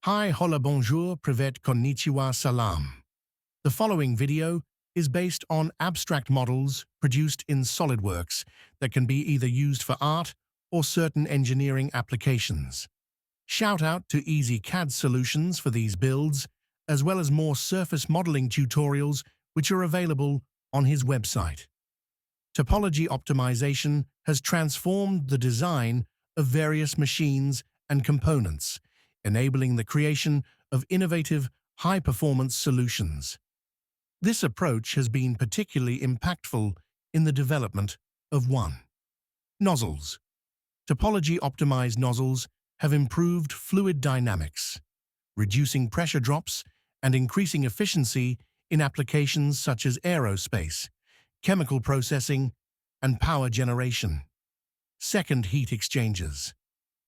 Hi, Hola, Bonjour, Privet, Kon'nichiwa, Salaam. The following video is based on abstract models produced in SolidWorks that can be either used for art or certain engineering applications. Shout out to easy CAD solutions for these builds, as well as more surface modeling tutorials which are available on his website. Topology Optimization has transformed the design of various machines and components, enabling the creation of innovative, high-performance solutions. This approach has been particularly impactful in the development of 1. Nozzles. Topology-optimized nozzles have improved fluid dynamics, reducing pressure drops and increasing efficiency in applications such as aerospace, chemical processing, and power generation. 2. Heat exchangers.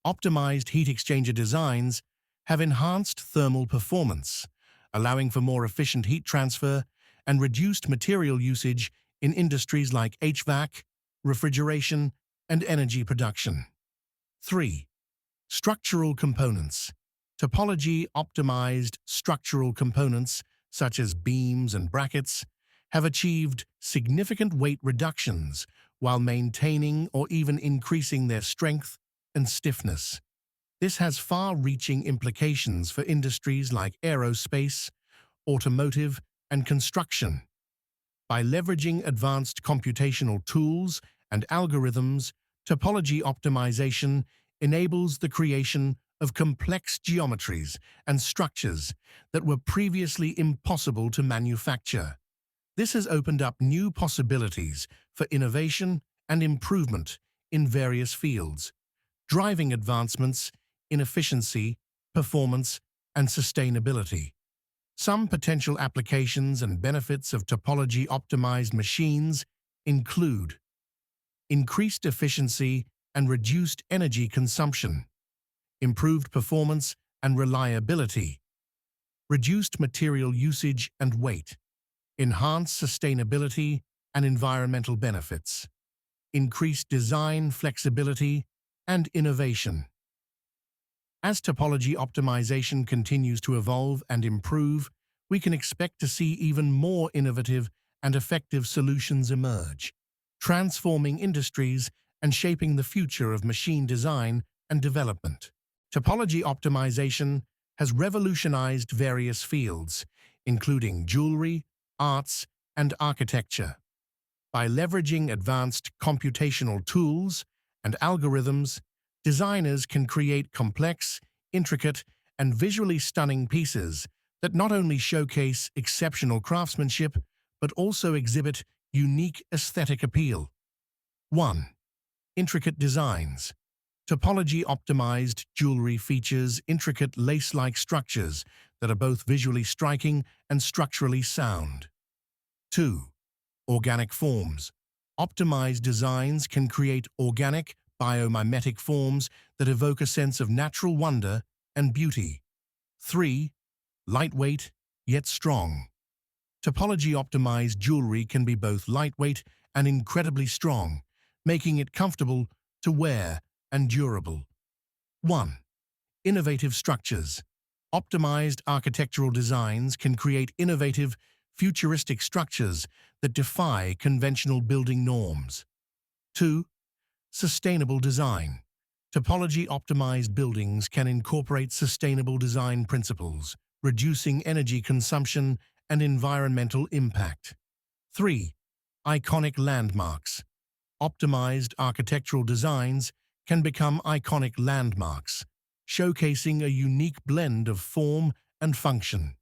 Optimized heat exchanger designs have enhanced thermal performance, allowing for more efficient heat transfer and reduced material usage in industries like HVAC, refrigeration, and energy production. 3. Structural components. Topology-optimized structural components, such as beams and brackets, have achieved significant weight reductions while maintaining or even increasing their strength and stiffness. This has far-reaching implications for industries like aerospace, automotive, and construction. By leveraging advanced computational tools and algorithms, topology optimization enables the creation of complex geometries and structures that were previously impossible to manufacture. This has opened up new possibilities for innovation and improvement in various fields, driving advancements in efficiency, performance, and sustainability. Some potential applications and benefits of topology-optimized machines include increased efficiency and reduced energy consumption, improved performance and reliability, reduced material usage and weight, enhanced sustainability and environmental benefits, increased design flexibility and innovation. As topology optimization continues to evolve and improve, we can expect to see even more innovative and effective solutions emerge, transforming industries and shaping the future of machine design and development. Topology optimization has revolutionized various fields, including jewelry, arts, and architecture. By leveraging advanced computational tools and algorithms, designers can create complex, intricate, and visually stunning pieces that not only showcase exceptional craftsmanship, but also exhibit unique aesthetic appeal. 1. Intricate designs. Topology-optimized jewelry features intricate lace-like structures that are both visually striking and structurally sound. 2. Organic forms. Optimized designs can create organic, biomimetic forms that evoke a sense of natural wonder and beauty. 3. Lightweight, yet strong. Topology-optimized jewelry can be both lightweight and incredibly strong, making it comfortable to wear and durable. 1. Innovative structures. Optimized architectural designs can create innovative, futuristic structures that defy conventional building norms. 2. Sustainable design. Topology-optimized buildings can incorporate sustainable design principles, reducing energy consumption and environmental impact. 3. Iconic landmarks. Optimized architectural designs can become iconic landmarks, showcasing a unique blend of form and function.